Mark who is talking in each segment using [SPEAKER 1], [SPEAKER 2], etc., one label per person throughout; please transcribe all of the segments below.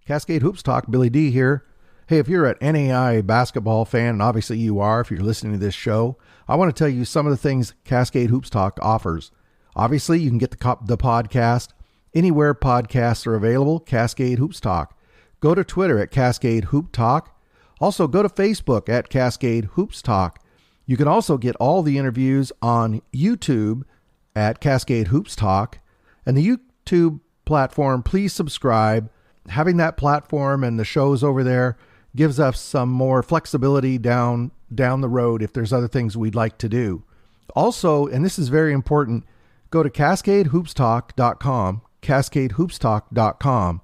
[SPEAKER 1] Cascade Hoops Talk, Billy D here. Hey, if you're an NAIA basketball fan, and obviously you are if you're listening to this show, I want to tell you some of the things Cascade Hoops Talk offers. Obviously, you can get the podcast anywhere podcasts are available, Cascade Hoops Talk. Go to Twitter at Cascade Hoop Talk. Also, go to Facebook at Cascade Hoops Talk. You can also get all the interviews on YouTube at Cascade Hoops Talk. And the YouTube platform, please subscribe. Having that platform and the shows over there gives us some more flexibility down the road if there's other things we'd like to do. Also, and this is very important, go to CascadeHoopsTalk.com, CascadeHoopsTalk.com.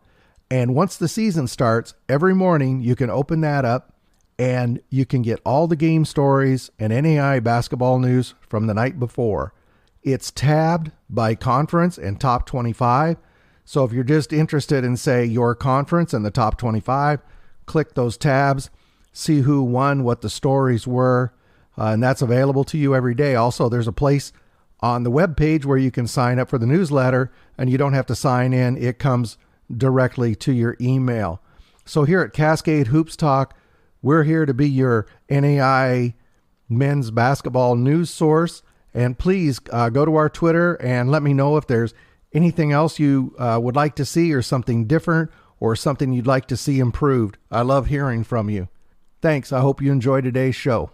[SPEAKER 1] And once the season starts, every morning you can open that up and you can get all the game stories and NAIA basketball news from the night before. It's tabbed by conference and top 25. So if you're just interested in, say, your conference and the top 25, click those tabs, see who won, what the stories were, and that's available to you every day. Also, there's a place on the web page where you can sign up for the newsletter, and you don't have to sign in. It comes directly to your email. So here at Cascade Hoops Talk, we're here to be your NAIA men's basketball news source. And please go to our Twitter and let me know if there's anything else you would like to see or something different or something you'd like to see improved. I love hearing from you. Thanks. I hope you enjoy today's show.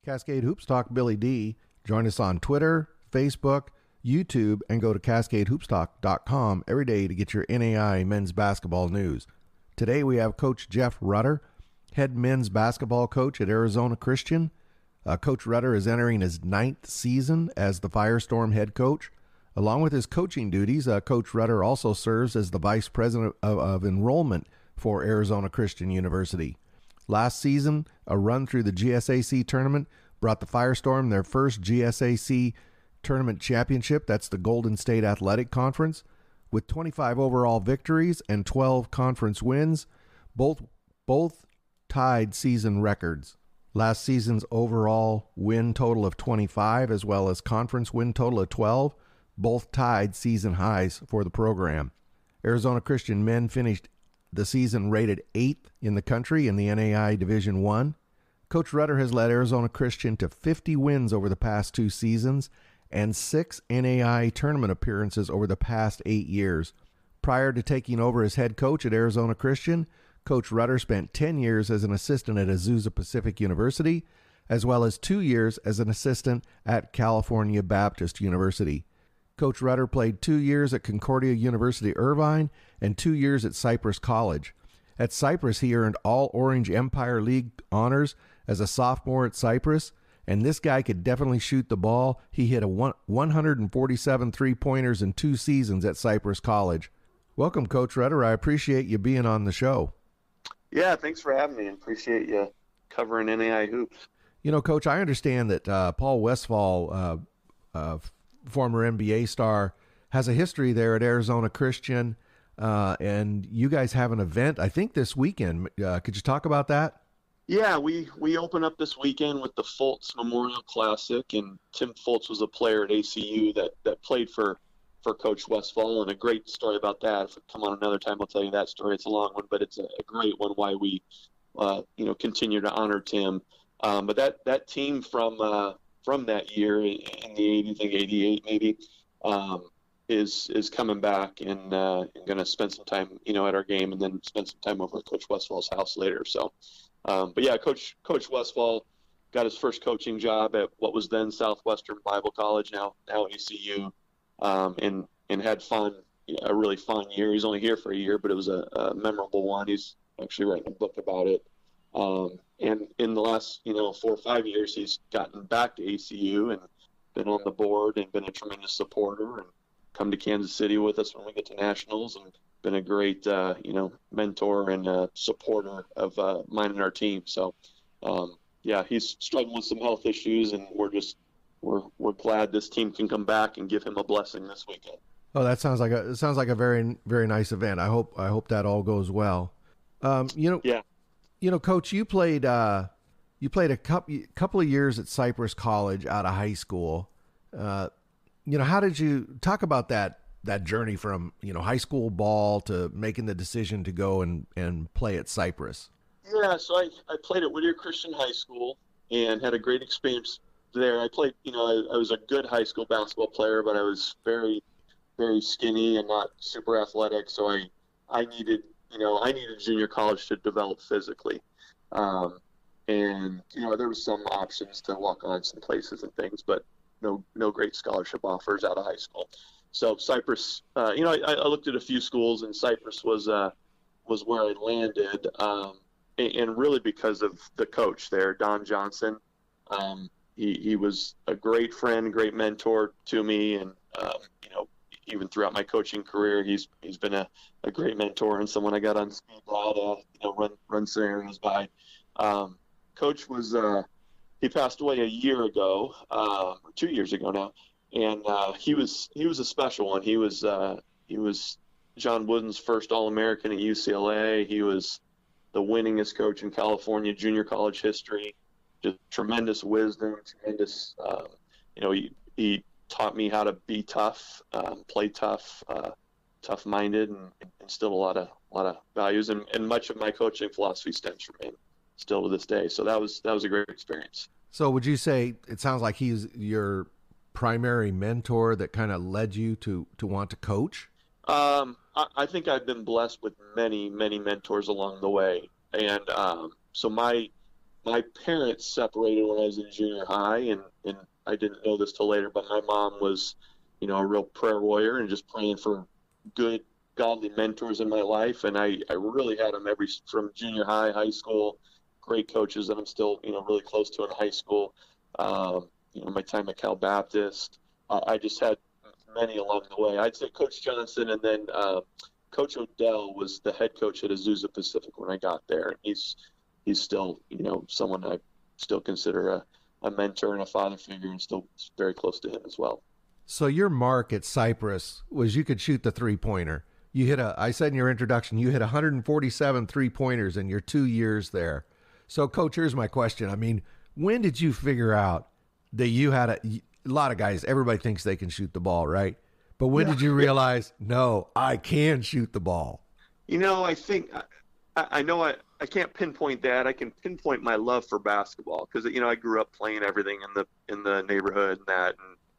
[SPEAKER 1] Cascade Hoops Talk, Billy D. Join us on Twitter, Facebook, YouTube, and go to CascadeHoopsTalk.com every day to get your NAIA men's basketball news. Today we have Coach Jeff Rutter, head men's basketball coach at Arizona Christian. Coach Rutter is entering his 9th season as the Firestorm head coach. Along with his coaching duties, Coach Rutter also serves as the vice president of enrollment for Arizona Christian University. Last season, a run through the GSAC tournament brought the Firestorm their first GSAC tournament championship. That's the Golden State Athletic Conference, with 25 overall victories and 12 conference wins, both tied season records. Last season's overall win total of 25 as well as conference win total of 12, both tied season highs for the program. Arizona Christian men finished the season rated 8th in the country in the NAIA Division I. Coach Rutter has led Arizona Christian to 50 wins over the past 2 seasons and 6 NAIA tournament appearances over the past 8 years. Prior to taking over as head coach at Arizona Christian, Coach Rutter spent 10 years as an assistant at Azusa Pacific University, as well as 2 years as an assistant at California Baptist University. Coach Rutter played 2 years at Concordia University Irvine and 2 years at Cypress College. At Cypress, he earned all Orange Empire League honors as a sophomore at Cypress, and this guy could definitely shoot the ball. He hit 147 three-pointers in 2 seasons at Cypress College. Welcome, Coach Rutter. I appreciate you being on the show.
[SPEAKER 2] Yeah, thanks for having me. I appreciate you covering NAIA hoops.
[SPEAKER 1] You know, Coach, I understand that Paul Westphal, former NBA star, has a history there at Arizona Christian, and you guys have an event, I think, this weekend. Could you talk about that?
[SPEAKER 2] Yeah, we open up this weekend with the Fultz Memorial Classic, and Tim Fultz was a player at ACU that played for Coach Westphal, and a great story about that. If we come on another time, I'll tell you that story. It's a long one, but it's a great one, why we continue to honor Tim. But that team from that year in the 80s, I think 88 maybe, is coming back and going to spend some time at our game, and then spend some time over at Coach Westphal's house later. So, but yeah, Coach Westphal got his first coaching job at what was then Southwestern Bible College, now ACU. And had a really fun year. He's only here for a year, but it was a memorable one. He's actually writing a book about it. And in the last, 4 or 5 years, he's gotten back to ACU and been on the board and been a tremendous supporter, and come to Kansas City with us when we get to nationals, and been a great, mentor and supporter of mine and our team. So, he's struggling with some health issues, and we're glad this team can come back and give him a blessing this weekend.
[SPEAKER 1] Oh, that sounds like a very, very nice event. I hope that all goes well.
[SPEAKER 2] Yeah.
[SPEAKER 1] Coach, you played a couple of years at Cypress College out of high school. How did you talk about that that journey from, high school ball to making the decision to go and play at Cypress?
[SPEAKER 2] Yeah, so I played at Whittier Christian High School and had a great experience there. I played, I was a good high school basketball player, but I was very, very skinny and not super athletic. So I needed, I needed junior college to develop physically. And, there was some options to walk on some places and things, but no great scholarship offers out of high school. So Cypress, I looked at a few schools, and Cypress was where I landed. And really because of the coach there, Don Johnson. He was a great friend, great mentor to me, and even throughout my coaching career, he's been a great mentor and someone I got on speed dial to run scenarios by. Coach was he passed away a year ago, or 2 years ago now, and he was a special one. He was John Wooden's first All-American at UCLA. He was the winningest coach in California junior college history. Just tremendous wisdom, tremendous. He taught me how to be tough, play tough, tough-minded, and instilled a lot of values. And much of my coaching philosophy stems from him, still to this day. So that was a great experience.
[SPEAKER 1] So would you say it sounds like he's your primary mentor that kind of led you to want to coach?
[SPEAKER 2] I think I've been blessed with many, many mentors along the way. And so my parents separated when I was in junior high, and I didn't know this till later, but my mom was, a real prayer warrior and just praying for good, godly mentors in my life. And I really had them from junior high, high school, great coaches that I'm still, really close to in high school. My time at Cal Baptist, I just had many along the way. I'd say Coach Johnson, and then Coach Odell was the head coach at Azusa Pacific when I got there. He's still, someone I still consider a mentor and a father figure, and still very close to him as well.
[SPEAKER 1] So your mark at Cypress was you could shoot the three-pointer. I said in your introduction, you hit 147 three-pointers in your 2 years there. So, Coach, here's my question. I mean, when did you figure out that you had a lot of guys, everybody thinks they can shoot the ball, right? But when did you realize, no, I can shoot the ball?
[SPEAKER 2] I think I know I can't pinpoint that. I can pinpoint my love for basketball because, I grew up playing everything in the neighborhood and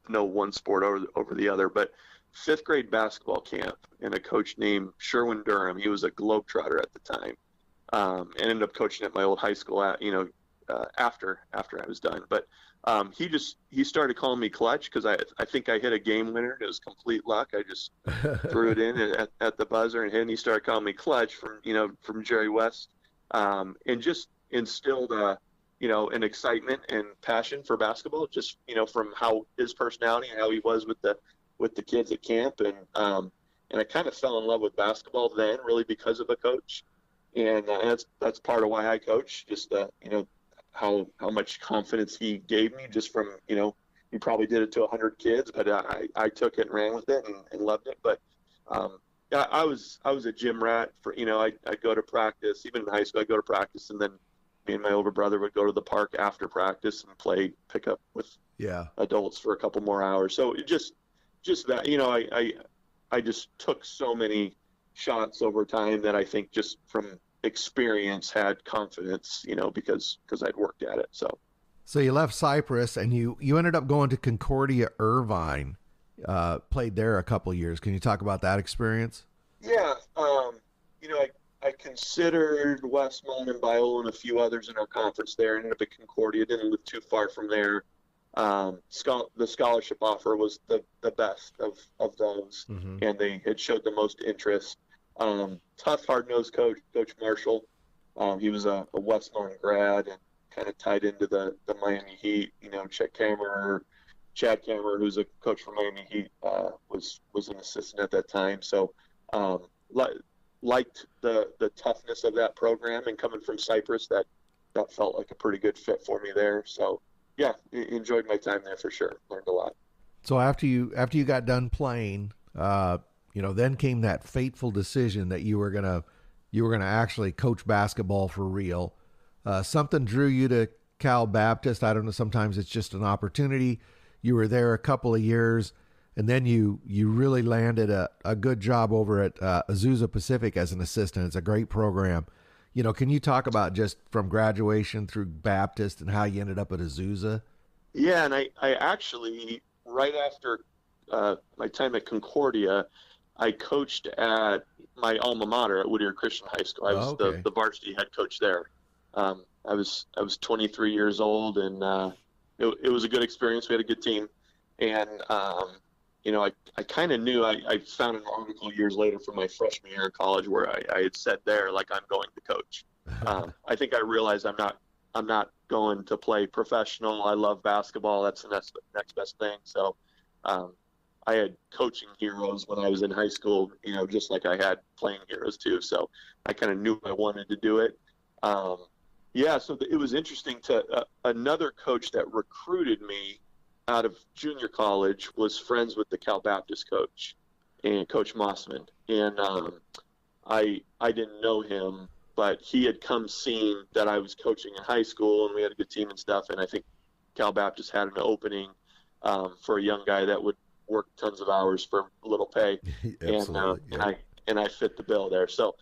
[SPEAKER 2] no one sport over the other. But fifth grade basketball camp, and a coach named Sherwin Durham, he was a Globetrotter at the time, and ended up coaching at my old high school after I was done. But he started calling me Clutch because I think I hit a game winner. It was complete luck. I just threw it in at the buzzer and hit, and he started calling me Clutch from Jerry West, and just instilled an excitement and passion for basketball, just from how his personality and how he was with the kids at camp, and I kind of fell in love with basketball then, really because of a coach, and that's part of why I coach. Just how much confidence he gave me, just from he probably did it to 100 kids, but I took it and ran with it and loved it. But I was a gym rat for I'd go to practice, even in high school. I'd go to practice, and then me and my older brother would go to the park after practice and play pickup with adults for a couple more hours. So it just that I just took so many shots over time that I think just from experience had confidence, because I'd worked at it. So
[SPEAKER 1] you left Cypress and you ended up going to Concordia Irvine, played there a couple of years. Can you talk about that experience?
[SPEAKER 2] Yeah. I considered Westmont and Biola and a few others in our conference there. Ended up at Concordia, didn't live too far from there. The scholarship offer was the best of those, and they had showed the most interest. Tough, hard-nosed coach, Coach Marshall. He was a Westmont grad and kind of tied into the Miami Heat. Chad Kammerer, who's a coach for Miami Heat, was an assistant at that time. So liked the toughness of that program, and coming from Cypress, that felt like a pretty good fit for me there. So yeah, enjoyed my time there for sure. Learned a lot.
[SPEAKER 1] So after you got done playing, then came that fateful decision that you were gonna actually coach basketball for real. Something drew you to Cal Baptist. I don't know. Sometimes it's just an opportunity. You were there a couple of years, and then you really landed a good job over at Azusa Pacific as an assistant. It's a great program. Can you talk about just from graduation through Baptist and how you ended up at Azusa?
[SPEAKER 2] Yeah, and I actually, right after my time at Concordia, I coached at my alma mater at Whittier Christian High School. I was
[SPEAKER 1] Okay.
[SPEAKER 2] the varsity head coach there. I was 23 years old, and it was a good experience. We had a good team, and I kind of knew. I found an article years later from my freshman year in college where I had said there, like, I'm going to coach. I think I realized I'm not going to play professional. I love basketball. That's the next best thing. So I had coaching heroes when I was in high school, just like I had playing heroes too. So I kind of knew I wanted to do it. So it was interesting to another coach that recruited me out of junior college was friends with the Cal Baptist coach and Coach Mossman. And I didn't know him, but he had come seeing that I was coaching in high school and we had a good team and stuff. And I think Cal Baptist had an opening for a young guy that would work tons of hours for little pay.
[SPEAKER 1] Absolutely.
[SPEAKER 2] And I fit the bill there. So,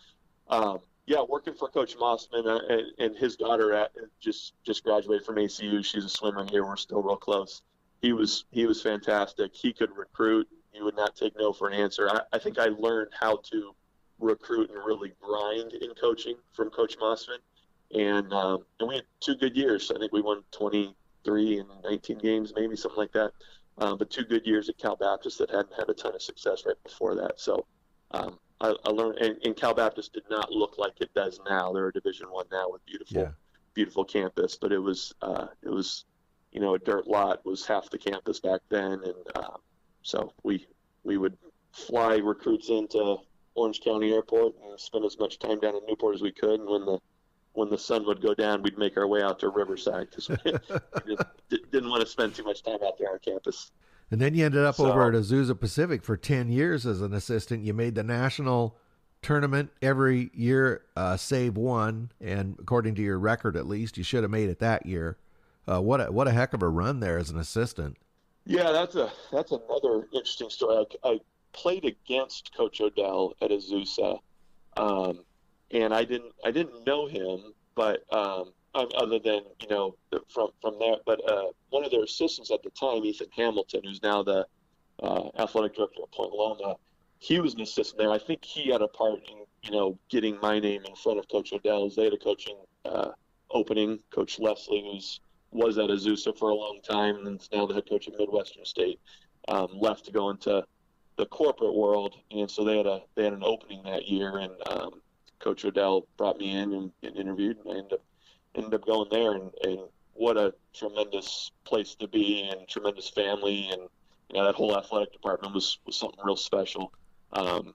[SPEAKER 2] working for Coach Mossman and his daughter just graduated from ACU. She's a swimmer here. We're still real close. He was fantastic. He could recruit. He would not take no for an answer. I think I learned how to recruit and really grind in coaching from Coach Mossman. And we had 2 good years. I think we won 23 and 19 games, maybe something like that. But 2 good years at Cal Baptist that hadn't had a ton of success right before that. So I learned, and Cal Baptist did not look like it does now. They're a Division I now with beautiful campus, but it was a dirt lot was half the campus back then, and so we would fly recruits into Orange County Airport and spend as much time down in Newport as we could. And when the sun would go down, we'd make our way out to Riverside because we didn't want to spend too much time out there on campus.
[SPEAKER 1] And then you ended up over at Azusa Pacific for 10 years as an assistant. You made the national tournament every year, save one. And according to your record, at least, you should have made it that year. What a heck of a run there as an assistant.
[SPEAKER 2] Yeah, that's another interesting story. I played against Coach Odell at Azusa, and I didn't know him, but other than from there. But one of their assistants at the time, Ethan Hamilton, who's now the athletic director of Point Loma, he was an assistant there. I think he had a part in getting my name in front of Coach Odell's. They had a coaching opening. Coach Leslie, was at Azusa for a long time and is now the head coach at Midwestern State, left to go into the corporate world, and so they had an opening that year, and Coach Odell brought me in and interviewed, and I ended up going there, and what a tremendous place to be, and tremendous family, and that whole athletic department was something real special. I've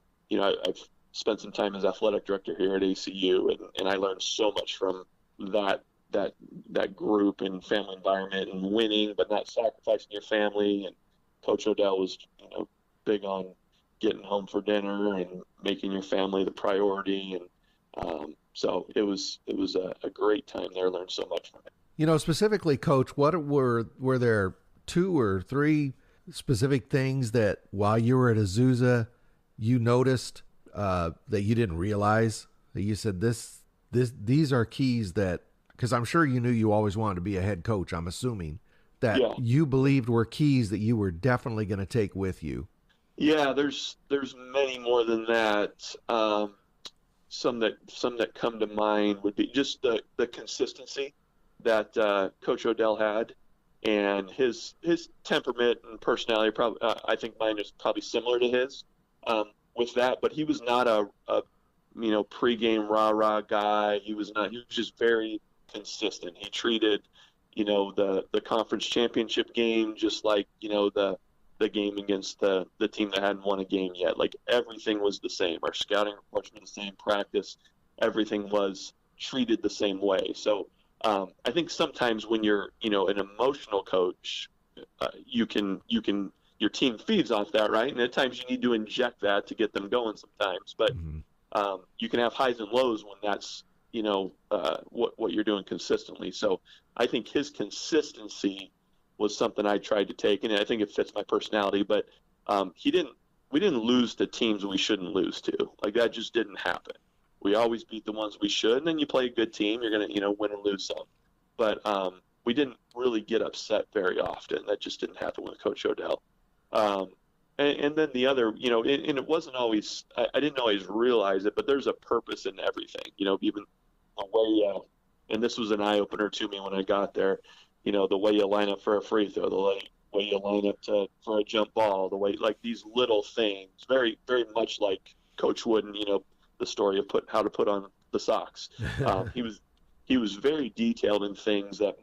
[SPEAKER 2] spent some time as athletic director here at ACU, and I learned so much from that group and family environment, and winning but not sacrificing your family. And Coach Odell was big on getting home for dinner and making your family the priority, and so it was a great time there. Learned so much from it.
[SPEAKER 1] Specifically, Coach, what were there 2 or 3 specific things that while you were at Azusa you noticed that you didn't realize, that you said these are keys that, because I'm sure you knew you always wanted to be a head coach, I'm assuming, that you believed were keys that you were definitely going to take with you? Yeah,
[SPEAKER 2] there's many more than that. Some that come to mind would be just the consistency that Coach Odell had, and his temperament and personality. Probably, I think mine is probably similar to his with that. But he was not a pregame rah-rah guy. He was just very consistent. He treated the conference championship game just like the game against the team that hadn't won a game yet. Like, everything was the same. Our scouting reports were the same, practice, everything was treated the same way. So I think sometimes when you're an emotional coach, your team feeds off that, right? And at times you need to inject that to get them going sometimes. But you can have highs and lows when that's what you're doing consistently. So I think his consistency was something I tried to take, and I think it fits my personality. But we didn't lose to teams we shouldn't lose to. Like, that just didn't happen. We always beat the ones we should, and then you play a good team, you're going to, win or lose some. But we didn't really get upset very often. That just didn't happen with Coach Odell. And then the other, and it wasn't always, I didn't always realize it, but there's a purpose in everything, even the way, and this was an eye-opener to me when I got there, the way you line up for a free throw, the way you line up for a jump ball, the way, like, these little things, very, very much like Coach Wooden, the story of how to put on the socks. He was very detailed in things that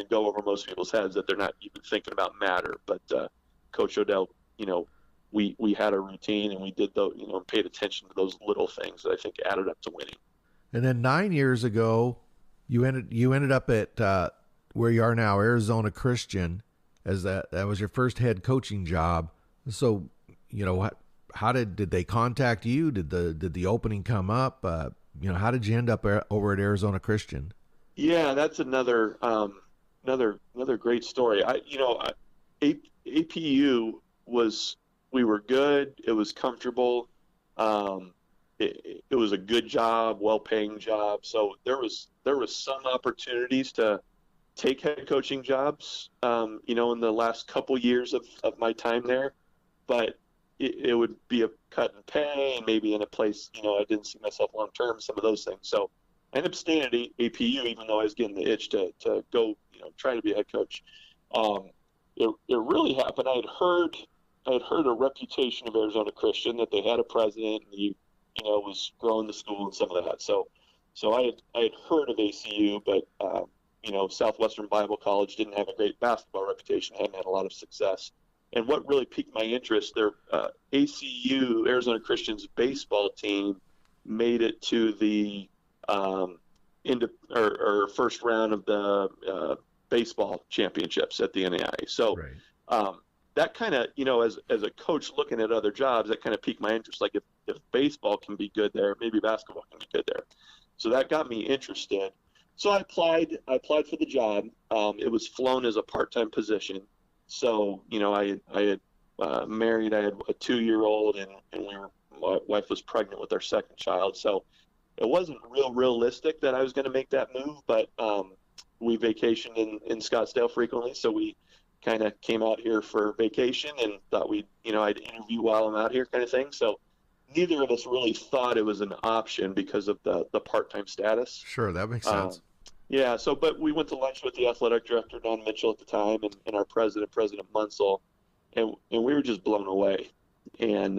[SPEAKER 2] go over most people's heads that they're not even thinking about matter. But Coach Odell, we had a routine, and we did paid attention to those little things that I think added up to winning.
[SPEAKER 1] And then 9 years ago, you ended up at where you are now, Arizona Christian, as that was your first head coaching job. So, how did they contact you? Did the opening come up? How did you end up over at Arizona Christian?
[SPEAKER 2] Yeah, that's another great story. APU we were good. It was comfortable. It was a good job, well-paying job. So there was some opportunities to take head coaching jobs, in the last couple years of my time there, but it would be a cut in pay, and maybe in a place, I didn't see myself long-term, some of those things. So I ended up staying at APU, even though I was getting the itch to go, try to be a head coach. It really happened. I had heard a reputation of Arizona Christian, that they had a president, and he, was growing the school and some of that. So I had heard of ACU, but, Southwestern Bible College didn't have a great basketball reputation, hadn't had a lot of success. And what really piqued my interest, their ACU, Arizona Christian's baseball team, made it to the first round of the baseball championships at the NAIA. So right. That kind of, as a coach looking at other jobs, that kind of piqued my interest. Like, if baseball can be good there, maybe basketball can be good there. So that got me interested. So I applied for the job. It was flown as a part-time position. So, I had married. I had a 2-year-old, and my wife was pregnant with our second child. So it wasn't realistic that I was going to make that move. But we vacationed in Scottsdale frequently, so we kind of came out here for vacation and thought I'd interview while I'm out here, kind of thing. So neither of us really thought it was an option because of the part-time status.
[SPEAKER 1] Sure, that makes sense.
[SPEAKER 2] Yeah, but we went to lunch with the athletic director, Don Mitchell, at the time, and our President Munsell, and we were just blown away, and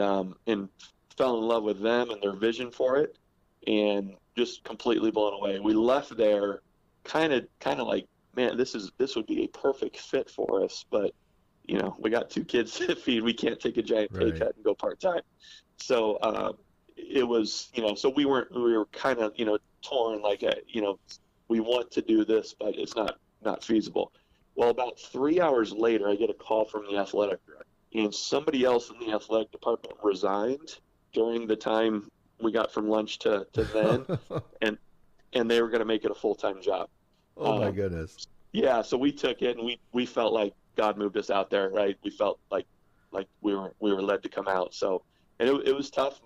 [SPEAKER 2] fell in love with them and their vision for it, and just completely blown away. We left there kind of like, man, this would be a perfect fit for us, but we got 2 kids to feed. We can't take a giant pay cut and go part-time. So it was, so we were kind of, torn, like, we want to do this, but it's not feasible. Well, about 3 hours later, I get a call from the athletic director, and somebody else in the athletic department resigned during the time we got from lunch to then, and they were going to make it a full-time job.
[SPEAKER 1] Oh my goodness.
[SPEAKER 2] Yeah. So we took it, and we felt like God moved us out there, right? We felt like we were led to come out. So, and it was tough.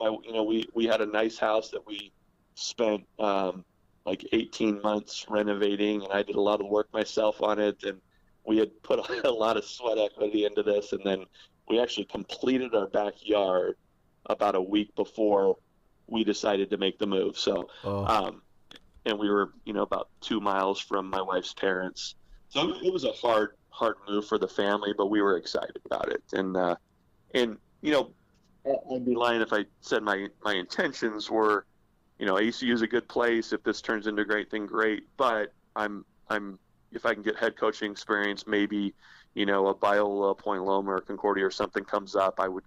[SPEAKER 2] We had a nice house that we spent, like 18 months renovating, and I did a lot of work myself on it, and we had put a lot of sweat equity into this, and then we actually completed our backyard about a week before we decided to make the move. So, and we were, about 2 miles from my wife's parents. So it was a hard move for the family, but we were excited about it. And I'd be lying if I said my intentions were, ACU is a good place. If this turns into a great thing, great. But if I can get head coaching experience, maybe, a Biola, Point Loma, or Concordia or something comes up, I would,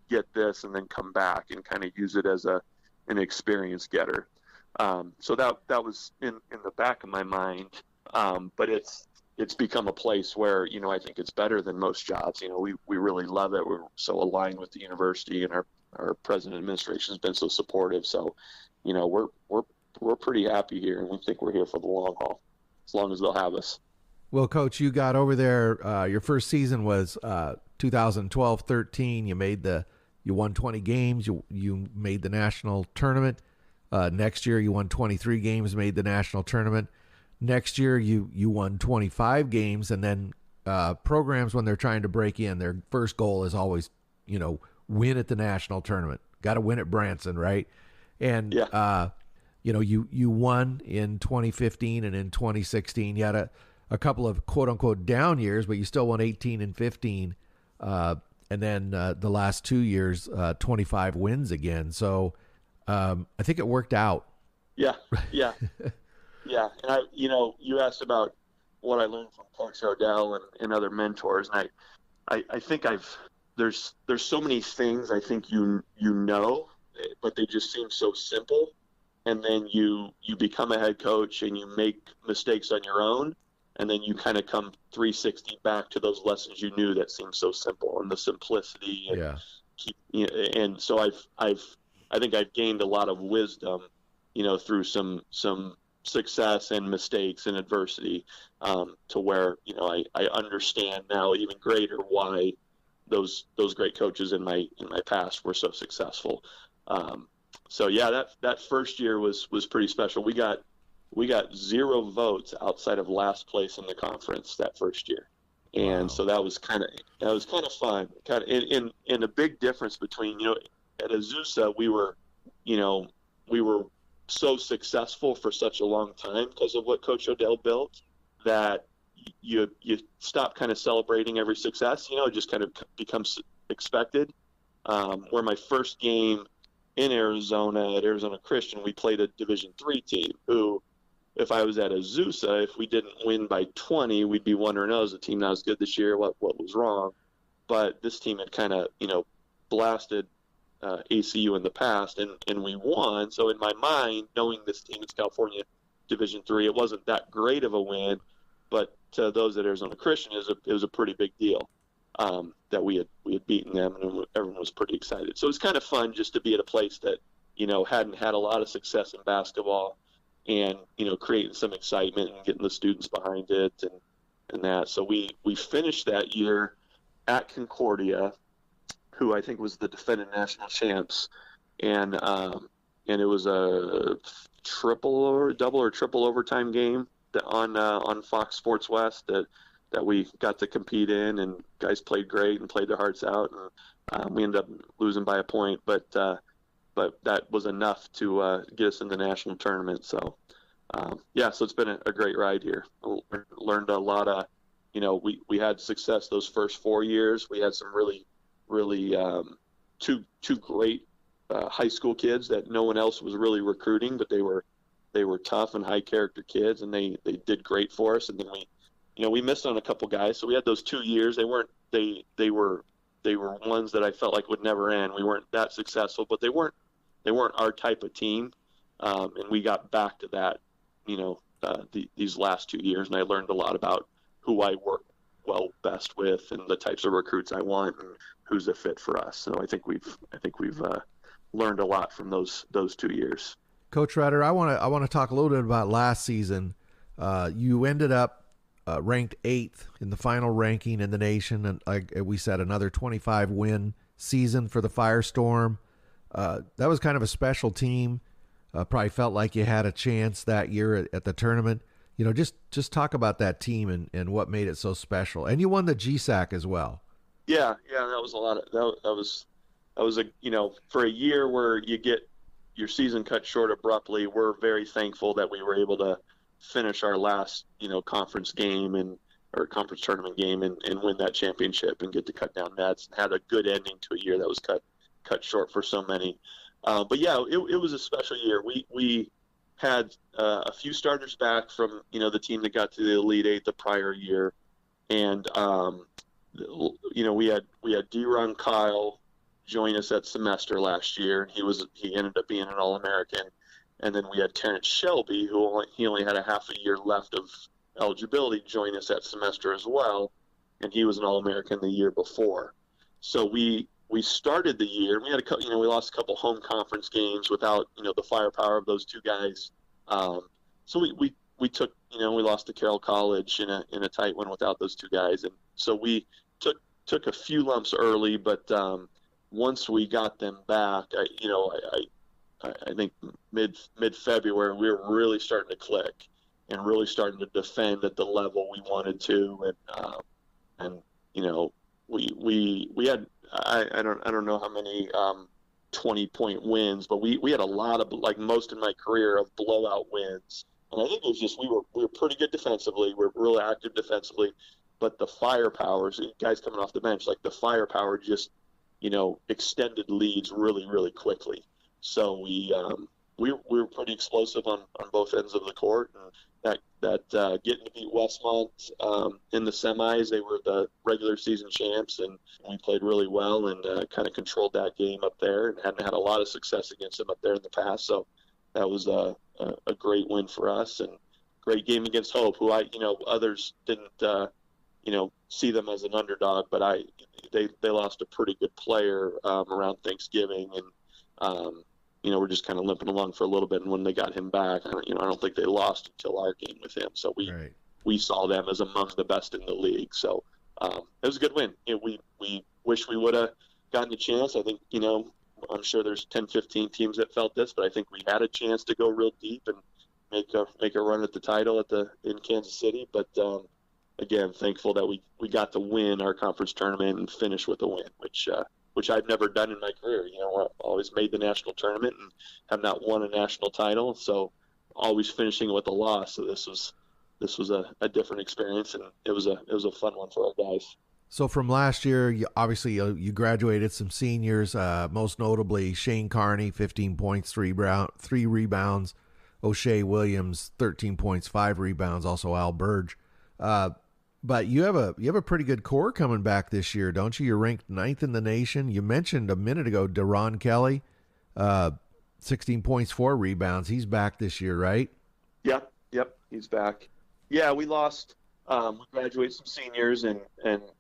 [SPEAKER 2] get this and then come back and kind of use it as an experience getter. So that was in the back of my mind. But it's become a place where, I think it's better than most jobs. We really love it. We're so aligned with the university, and our president administration has been so supportive. So, we're pretty happy here, and we think we're here for the long haul, as long as they'll have us.
[SPEAKER 1] Well, Coach, you got over there. Your first season was 2012-13, you won 20 games. You made the national tournament. Next year, you won 23 games, made the national tournament. Next year, you won 25 games, and then programs, when they're trying to break in, their first goal is always, win at the national tournament. Got to win at Branson, right? And you won in 2015 and in 2016. You had a couple of quote unquote down years, but you still won 18 and 15. And then the last 2 years, 25 wins again. So I think it worked out.
[SPEAKER 2] Yeah. Yeah. And you asked about what I learned from Coach Odell and other mentors. And I think there's so many things I think but they just seem so simple. And then you become a head coach and you make mistakes on your own. And then you kind of come 360 back to those lessons you knew that seemed so simple, and the simplicity. And, and so I think I've gained a lot of wisdom, through some success and mistakes and adversity, to where, I understand now even greater why those great coaches in my past were so successful. So yeah, that first year was pretty special. We got 0 votes outside of last place in the conference that first year. And wow. So that was kind of fun. Kind of in a big difference between, at Azusa, we were so successful for such a long time because of what Coach Odell built, that you stop kind of celebrating every success. It just kind of becomes expected. Where my first game in Arizona at Arizona Christian, we played a Division III team who, if I was at Azusa, if we didn't win by 20, we'd be wondering, is the team not as good this year? What was wrong? But this team had kind of, blasted ACU in the past, and we won. So in my mind, knowing this team is California Division III, it wasn't that great of a win, but to those at Arizona Christian, it was a pretty big deal that we had beaten them, and everyone was pretty excited. So it was kind of fun just to be at a place that, hadn't had a lot of success in basketball, and creating some excitement and getting the students behind it and that. So we finished that year at Concordia, who I think was the defending national champs, and it was a double or triple overtime game on Fox Sports West that we got to compete in, and guys played great and played their hearts out, and we ended up losing by a point, but that was enough to get us in the national tournament. So, so it's been a great ride here. Learned a lot of, we had success those first 4 years. We had some really two great high school kids that no one else was really recruiting, but they were tough and high character kids, and they did great for us. And then we missed on a couple guys. So we had those 2 years. They were ones that I felt like would never end. We weren't that successful, but they weren't our type of team. And we got back to that, these last 2 years, and I learned a lot about who I work best with and the types of recruits I want and who's a fit for us. So I think we've learned a lot from those 2 years.
[SPEAKER 1] Coach Rutter, I want to talk a little bit about last season. You ended up ranked 8th in the final ranking in the nation, and like we said, another 25 win season for the Firestorm. That was kind of a special team. Probably felt like you had a chance that year at the tournament. Just talk about that team and what made it so special. And you won the GSAC as well. Yeah,
[SPEAKER 2] that was a lot of that was for a year where you get your season cut short abruptly. We're very thankful that we were able to finish our last conference game or conference tournament game and win that championship and get to cut down nets and had a good ending to a year that was cut short for so many. But yeah, it was a special year. We had a few starters back from the team that got to the Elite Eight the prior year, and we had D-Ron Kyle join us that semester last year. He ended up being an All-American, and then we had Terrence Shelby, who only had a half a year left of eligibility, join us that semester as well, and he was an All-American the year before. So we started the year. We had we lost a couple home conference games without the firepower of those two guys. So we took we lost to Carroll College in a tight one without those two guys, and so we took a few lumps early, but once we got them back, I think mid-February, we were really starting to click and really starting to defend at the level we wanted to. And we had, I don't know how many 20-point wins, but we had a lot of, like most in my career, of blowout wins. And I think it was just, we were pretty good defensively. We were really active defensively, but the firepower, so guys coming off the bench, like the firepower just, extended leads really, really quickly. So we were pretty explosive on both ends of the court. And that getting to beat Westmont in the semis, they were the regular season champs, and we played really well and kind of controlled that game up there, and hadn't had a lot of success against them up there in the past. So that was a great win for us, and great game against Hope, who others didn't see them as an underdog, but they lost a pretty good player around Thanksgiving, and we're just kind of limping along for a little bit. And when they got him back, I don't think they lost until our game with him. So we saw them as among the best in the league. So it was a good win. We wish we would have gotten a chance. I think, I'm sure there's 10, 15 teams that felt this, but I think we had a chance to go real deep and make a run at the title in Kansas City. But again, thankful that we got to win our conference tournament and finish with a win, which I've never done in my career. I've always made the national tournament and have not won a national title, so always finishing with a loss. So this was a different experience, and it was a fun one for our guys.
[SPEAKER 1] So from last year, you graduated some seniors, most notably Shane Carney, 15 points, 3 rebounds. O'Shea Williams, 13 points, 5 rebounds. Also Al Burge. But you have a pretty good core coming back this year, don't you? You're ranked 9th in the nation. You mentioned a minute ago Deron Kelly, 16 points, 4 rebounds. He's back this year, right?
[SPEAKER 2] Yep, he's back. Yeah, we lost. We graduated some seniors, and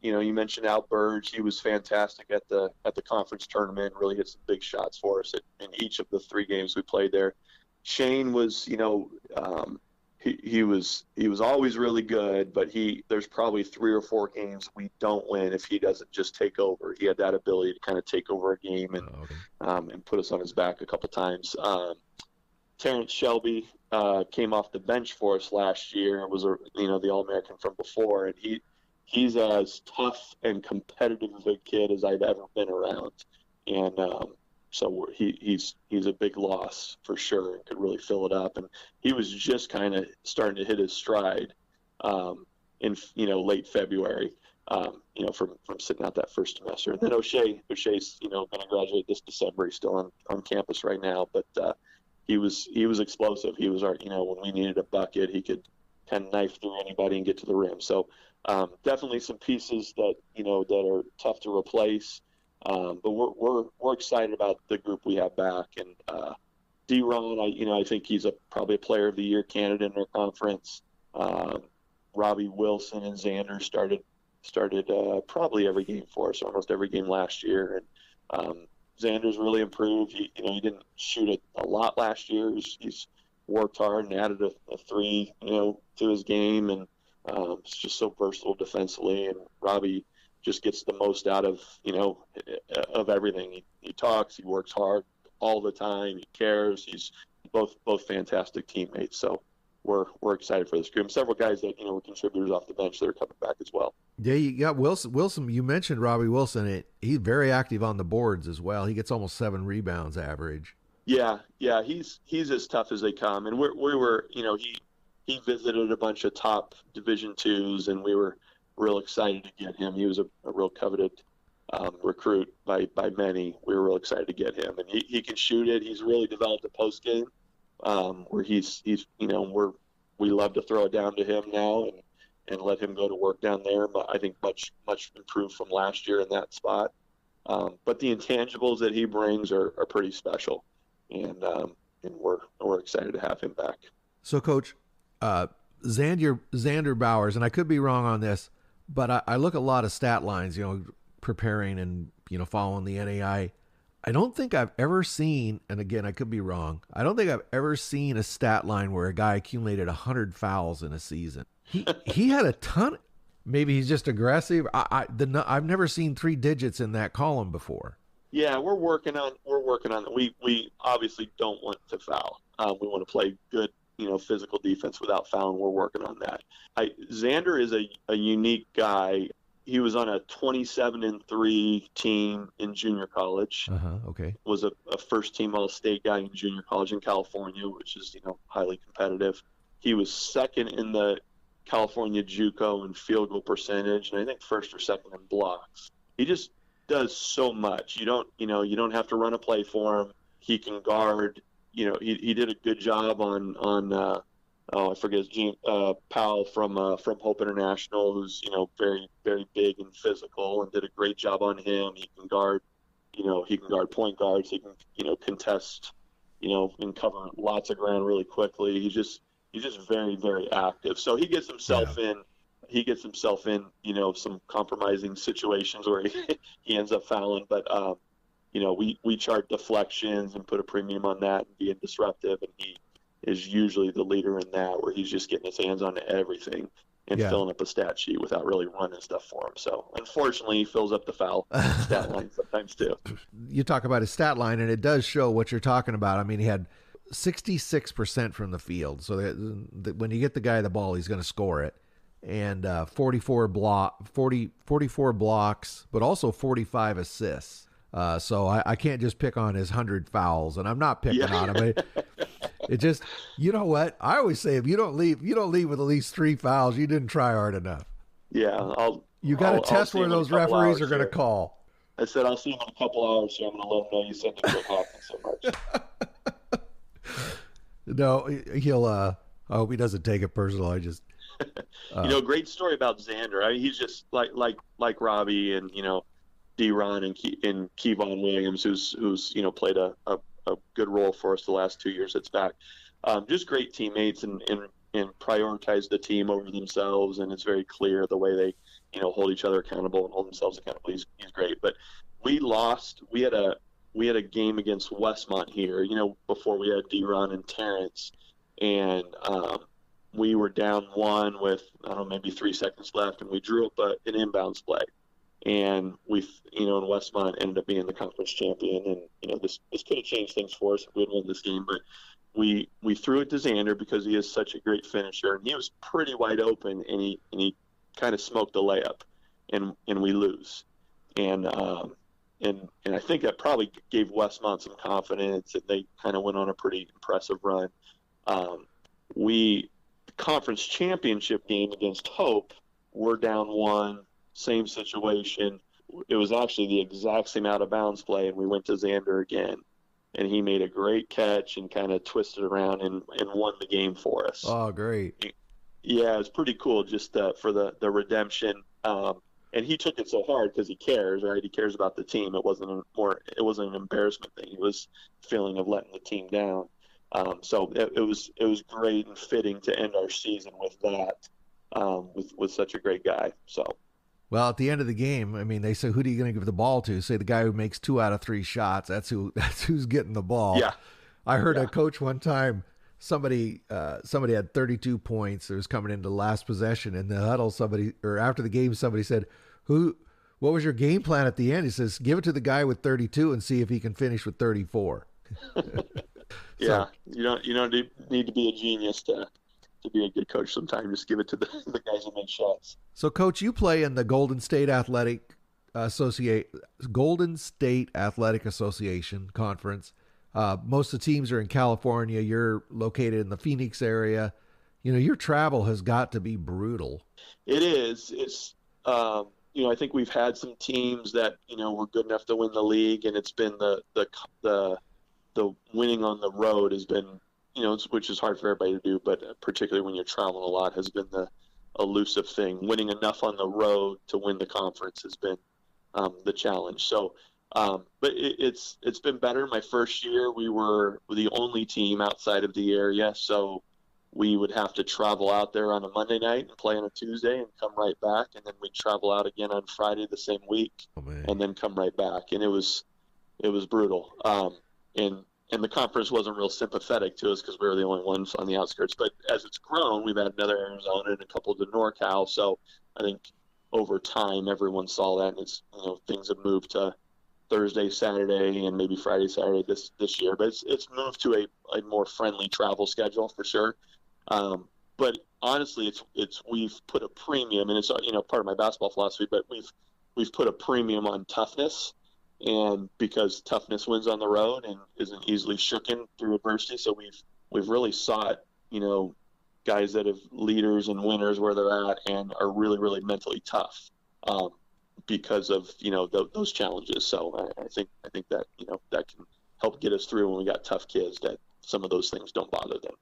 [SPEAKER 2] you mentioned Al Burge. He was fantastic at the conference tournament. Really hit some big shots for us in each of the 3 games we played there. Shane was, he was always really good, but there's probably 3 or 4 games we don't win if he doesn't just take over. He had that ability to kind of take over a game and put us on his back a couple times. Terrence Shelby came off the bench for us last year and was the All-American from before, and he's as tough and competitive of a kid as I've ever been around, and so he's a big loss for sure and could really fill it up. And he was just kind of starting to hit his stride in late February, from sitting out that first semester. And then O'Shea's going to graduate this December. He's still on campus right now, but he was explosive. He was when we needed a bucket, he could kind of knife through anybody and get to the rim. So definitely some pieces that that are tough to replace. But we're excited about the group we have back, and D-Ron, I think he's probably a player of the year candidate in our conference. Robbie Wilson and Xander started probably every game for us, almost every game last year, and Xander's really improved. He didn't shoot a lot last year. He's worked hard and added a 3 to his game, and it's just so versatile defensively. And Robbie just gets the most out of everything. He talks, he works hard all the time, he cares. He's both fantastic teammates. So we're excited for this group. Several guys that were contributors off the bench that are coming back as well.
[SPEAKER 1] Yeah, you got Wilson. You mentioned Robbie Wilson. He's very active on the boards as well. He gets almost 7 rebounds average.
[SPEAKER 2] Yeah, he's as tough as they come. And we were he visited a bunch of top Division IIs, and we were real excited to get him. He was a real coveted recruit by many. We were real excited to get him, and he can shoot it. He's really developed a post game where he's we love to throw it down to him now and let him go to work down there. But I think much improved from last year in that spot. But the intangibles that he brings are pretty special, and we're excited to have him back.
[SPEAKER 1] So, Coach, Xander Bowers, and I could be wrong on this, but I look at a lot of stat lines, preparing and, following the NAIA. I don't think I've ever seen, and again, I could be wrong, I don't think I've ever seen a stat line where a guy accumulated 100 fouls in a season. He had a ton. Maybe he's just aggressive. I've never seen 3 digits in that column before.
[SPEAKER 2] Yeah, we're working on it. We obviously don't want to foul. We want to play good, physical defense without fouling. We're working on that. Xander is a unique guy. He was on a 27-3 team in junior college.
[SPEAKER 1] Okay.
[SPEAKER 2] Was a first-team All-State guy in junior college in California, which is highly competitive. He was second in the California JUCO in field goal percentage, and I think first or second in blocks. He just does so much. You don't have to run a play for him. He can guard. He did a good job on I forget his name, Powell from Hope International, who's very, very big and physical, and did a great job on him. He can guard, point guards. He can contest, and cover lots of ground really quickly. He's just very, very active. So he gets himself in. He gets himself in, some compromising situations where he ends up fouling. But, we chart deflections and put a premium on that and being disruptive. And he is usually the leader in that, where he's just getting his hands on everything and filling up a stat sheet without really running stuff for him. So, unfortunately, he fills up the foul stat line sometimes too.
[SPEAKER 1] You talk about his stat line, and it does show what you're talking about. I mean, he had 66% from the field. So when you get the guy the ball, he's going to score it. And 44 blocks, but also 45 assists. So I can't just pick on his 100 fouls, and I'm not picking on him. It just, you know what? I always say, if you don't leave with at least 3 fouls, you didn't try hard enough.
[SPEAKER 2] Yeah,
[SPEAKER 1] you got to test where those referees are going to call.
[SPEAKER 2] I said, I'll see him in a couple hours, so I'm going to let him know you said to quit hawking so much. No,
[SPEAKER 1] he'll. I hope he doesn't take it personal. I just.
[SPEAKER 2] Great story about Xander. I mean, he's just like Robbie and D-Ron and Kevon Williams, who's played a good role for us the last 2 years. It's back. Just great teammates and prioritize the team over themselves, and it's very clear the way they hold each other accountable and hold themselves accountable. He's great. But we lost. We had a game against Westmont here. Before we had D-Ron and Terrence, and we were down 1 with, maybe 3 seconds left, and we drew up an inbounds play. And and Westmont ended up being the conference champion. And, this could have changed things for us if we had won this game. But we threw it to Xander because he is such a great finisher. And he was pretty wide open, and he kind of smoked the layup, and we lose. And I think that probably gave Westmont some confidence, and they kind of went on a pretty impressive run. Conference championship game against Hope, we're down 1, same situation. It was actually the exact same out of bounds play, and we went to Xander again, and he made a great catch and kind of twisted around and won the game for us.
[SPEAKER 1] Oh, great.
[SPEAKER 2] Yeah, it was pretty cool just for the redemption. And he took it so hard because he cares, right? He cares about the team. It wasn't an embarrassment thing. It was a feeling of letting the team down. So it was great and fitting to end our season with that, with such a great guy. So,
[SPEAKER 1] well, at the end of the game, I mean, they say, who are you going to give the ball to? Say the guy who makes 2 out of 3 shots. That's who's getting the ball.
[SPEAKER 2] Yeah.
[SPEAKER 1] I heard a coach one time. Somebody had 32 points. It was coming into the last possession in the huddle. After the game, somebody said, what was your game plan at the end? He says, give it to the guy with 32 and see if he can finish with 34.
[SPEAKER 2] Yeah, you don't need to be a genius to be a good coach sometimes. Just give it to the guys who make shots.
[SPEAKER 1] So, Coach, you play in the Golden State Athletic Association Conference. Most of the teams are in California. You're located in the Phoenix area. Your travel has got to be brutal.
[SPEAKER 2] It is. It's I think we've had some teams that were good enough to win the league, and it's been the winning on the road has been, which is hard for everybody to do, but particularly when you're traveling a lot, has been the elusive thing. Winning enough on the road to win the conference has been the challenge. So, but it's been better. My first year, we were the only team outside of the area, so we would have to travel out there on a Monday night and play on a Tuesday and come right back, and then we'd travel out again on Friday the same week, and then come right back. And it was brutal. And the conference wasn't real sympathetic to us because we were the only ones on the outskirts. But as it's grown, we've had another Arizona and a couple of the NorCal. So I think over time, everyone saw that, and it's, things have moved to Thursday, Saturday, and maybe Friday, Saturday this year. But it's moved to a more friendly travel schedule for sure. But honestly, it's we've put a premium, and it's part of my basketball philosophy. But we've put a premium on toughness, and because toughness wins on the road and isn't easily shooken through adversity, so we've really sought guys that have leaders and winners where they're at and are really, really mentally tough. Because of those challenges. So I think that that can help get us through when we got tough kids, that some of those things don't bother them.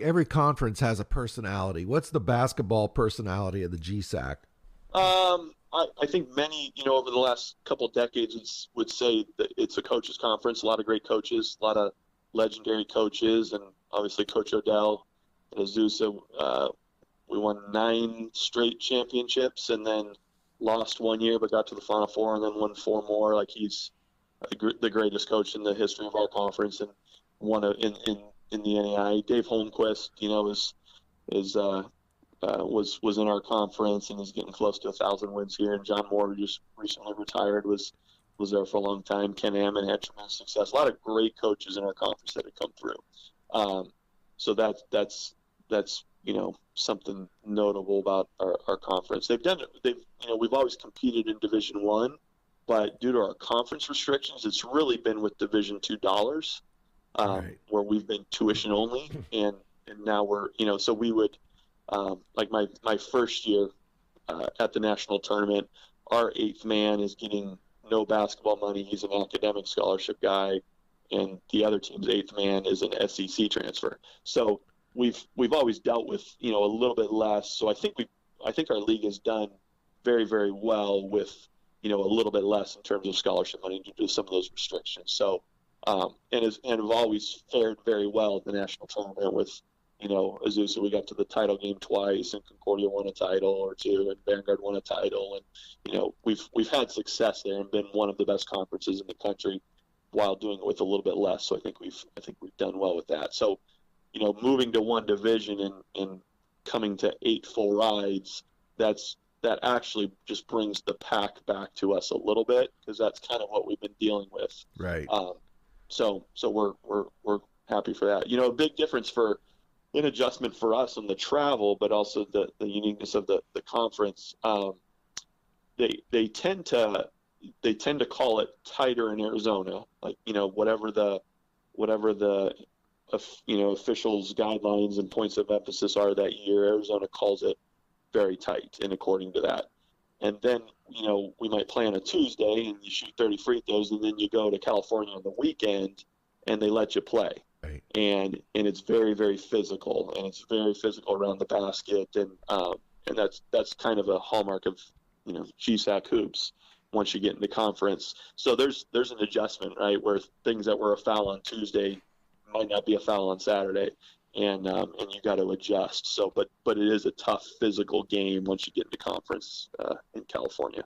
[SPEAKER 1] Every conference has a personality. What's the basketball personality of the GSAC?
[SPEAKER 2] I think many over the last couple of decades would say that it's a coaches conference. A lot of great coaches, a lot of legendary coaches, and obviously Coach Odell at Azusa. We won 9 straight championships, and then lost one year but got to the Final Four, and then won 4 more. Like, he's the greatest coach in the history of our conference, and won in the NAIA. Dave Holmquist, was in our conference and is getting close to 1,000 wins here. And John Moore, who just recently retired, was there for a long time. Ken Ammon had tremendous success. A lot of great coaches in our conference that have come through. So that's something notable about our conference. We've always competed in Division I, but due to our conference restrictions, it's really been with Division II dollars,
[SPEAKER 1] Right.
[SPEAKER 2] where we've been tuition only, and now we're, so we would, like my first year at the national tournament, our 8th man is getting no basketball money. He's an academic scholarship guy, and the other team's 8th man is an SEC transfer. So we've always dealt with a little bit less. So I think our league has done very, very well with a little bit less in terms of scholarship money due to some of those restrictions. So and have always fared very well at the national tournament with Azusa. We got to the title game twice, and Concordia won a title or 2, and Vanguard won a title, and we've had success there and been one of the best conferences in the country while doing it with a little bit less. So I think we've done well with that. So moving to one division and coming to 8 full rides, that actually just brings the pack back to us a little bit, because that's kind of what we've been dealing with.
[SPEAKER 1] Right.
[SPEAKER 2] So we're happy for that. A big difference in adjustment for us on the travel, but also the uniqueness of the conference. They tend to call it tighter in Arizona, like whatever the officials' guidelines and points of emphasis are that year. Arizona calls it very tight, and according to that. And then, we might play on a Tuesday and you shoot 30 free throws, and then you go to California on the weekend and they let you play.
[SPEAKER 1] Right.
[SPEAKER 2] And it's very, very physical, and it's very physical around the basket. And that's kind of a hallmark of, GSAC hoops once you get into conference. So there's an adjustment, right, where things that were a foul on Tuesday might not be a foul on Saturday, and you got to adjust. So, but it is a tough physical game once you get into conference in California.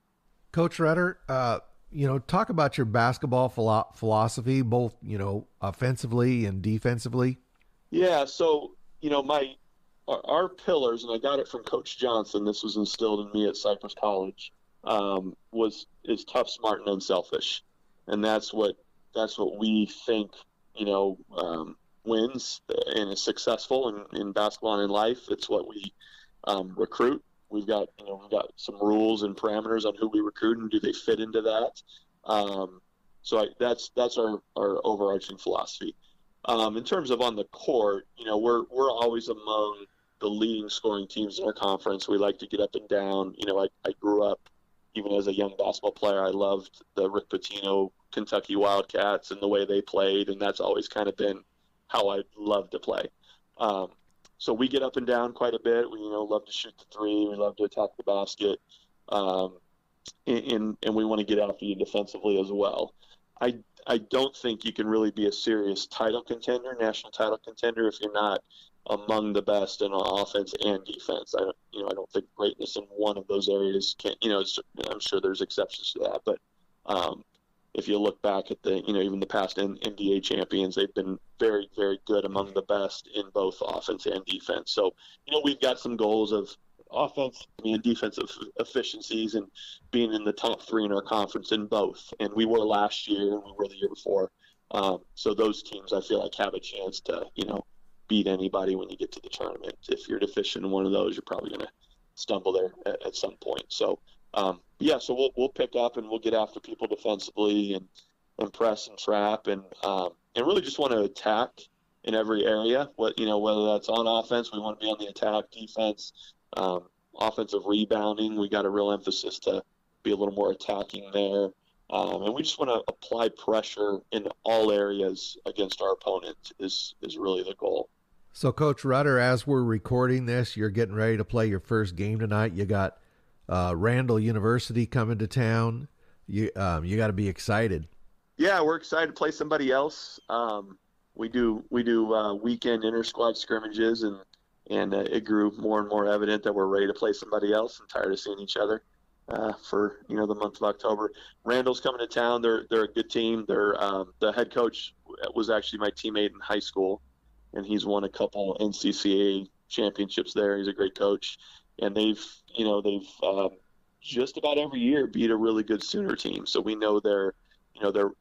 [SPEAKER 1] Coach Rutter, talk about your basketball philosophy, both offensively and defensively.
[SPEAKER 2] Yeah. So our pillars, and I got it from Coach Johnson. This was instilled in me at Cypress College. Is tough, smart, and unselfish, and that's what we think wins and is successful in basketball and in life. It's what we recruit. We've got some rules and parameters on who we recruit and do they fit into that. So that's our overarching philosophy. In terms of on the court, we're always among the leading scoring teams in our conference. We like to get up and down. I grew up, even as a young basketball player, I loved the Rick Pitino Kentucky Wildcats and the way they played, and that's always kind of been how I love to play. So we get up and down quite a bit. We love to shoot the three. We love to attack the basket, and we want to get after you defensively as well. I don't think you can really be a serious title contender, national title contender, if you're not among the best in offense and defense. I don't think greatness in one of those areas can. I'm sure there's exceptions to that, but if you look back at the even the past NBA champions, they've been very, very good, among the best in both offense and defense. So we've got some goals of offense and defensive efficiencies and being in the top 3 in our conference in both. And we were last year and we were the year before. So those teams, I feel like, have a chance to, beat anybody when you get to the tournament. If you're deficient in one of those, you're probably going to stumble there at some point. So, so we'll pick up and we'll get after people defensively and press and trap and really just want to attack in every area. Whether that's on offense, we want to be on the attack, defense, offensive rebounding. We got a real emphasis to be a little more attacking there. And we just want to apply pressure in all areas against our opponent is really the goal.
[SPEAKER 1] So, Coach Rutter, as we're recording this, you're getting ready to play your first game tonight. You got Randall University coming to town. You got to be excited.
[SPEAKER 2] Yeah, we're excited to play somebody else. We do weekend inter-squad scrimmages, and it grew more and more evident that we're ready to play somebody else and tired of seeing each other for the month of October. Randall's coming to town. They're a good team. They're the head coach was actually my teammate in high school, and he's won a couple NCCA championships there. He's a great coach, and they've just about every year beat a really good Sooner team. So we know their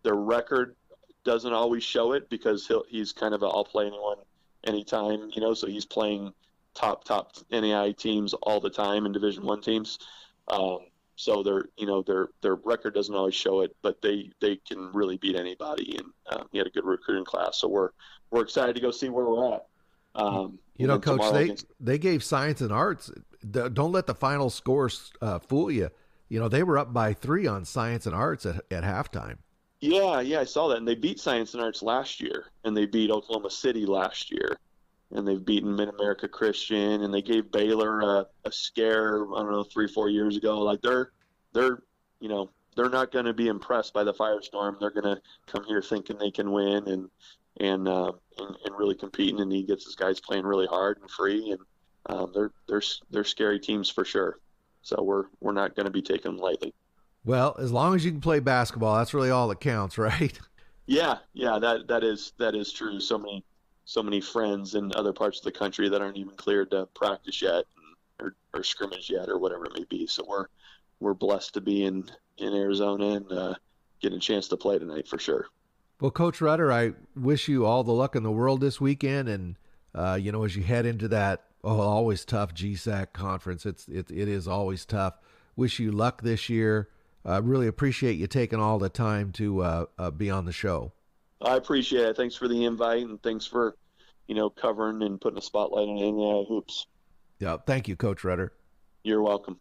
[SPEAKER 2] record doesn't always show it because he's kind of I'll play anyone anytime, so he's playing top NAIA teams all the time and Division I teams. So their record doesn't always show it, but they can really beat anybody. And he had a good recruiting class, so we're excited to go see where we're at.
[SPEAKER 1] Coach, they gave science and arts. Don't let the final scores fool you. They were up by 3 on science and arts at halftime.
[SPEAKER 2] Yeah, I saw that. And they beat Science and Arts last year, and they beat Oklahoma City last year, and they've beaten Mid-America Christian, and they gave Baylor a scare, 3-4 years ago. Like they're not going to be impressed by the Firestorm. They're going to come here thinking they can win and really competing, and he gets his guys playing really hard and free, and they're scary teams for sure. So we're not going to be taking them lightly.
[SPEAKER 1] Well, as long as you can play basketball, that's really all that counts, right?
[SPEAKER 2] Yeah, that is true. So many friends in other parts of the country that aren't even cleared to practice yet or scrimmage yet or whatever it may be. So we're blessed to be in Arizona and getting a chance to play tonight for sure.
[SPEAKER 1] Well, Coach Rutter, I wish you all the luck in the world this weekend, and as you head into that always tough GSAC conference, it is always tough. Wish you luck this year. I really appreciate you taking all the time to be on the show.
[SPEAKER 2] I appreciate it. Thanks for the invite, and thanks for, covering and putting a spotlight on NAIA hoops.
[SPEAKER 1] Yeah, thank you, Coach Rutter.
[SPEAKER 2] You're welcome.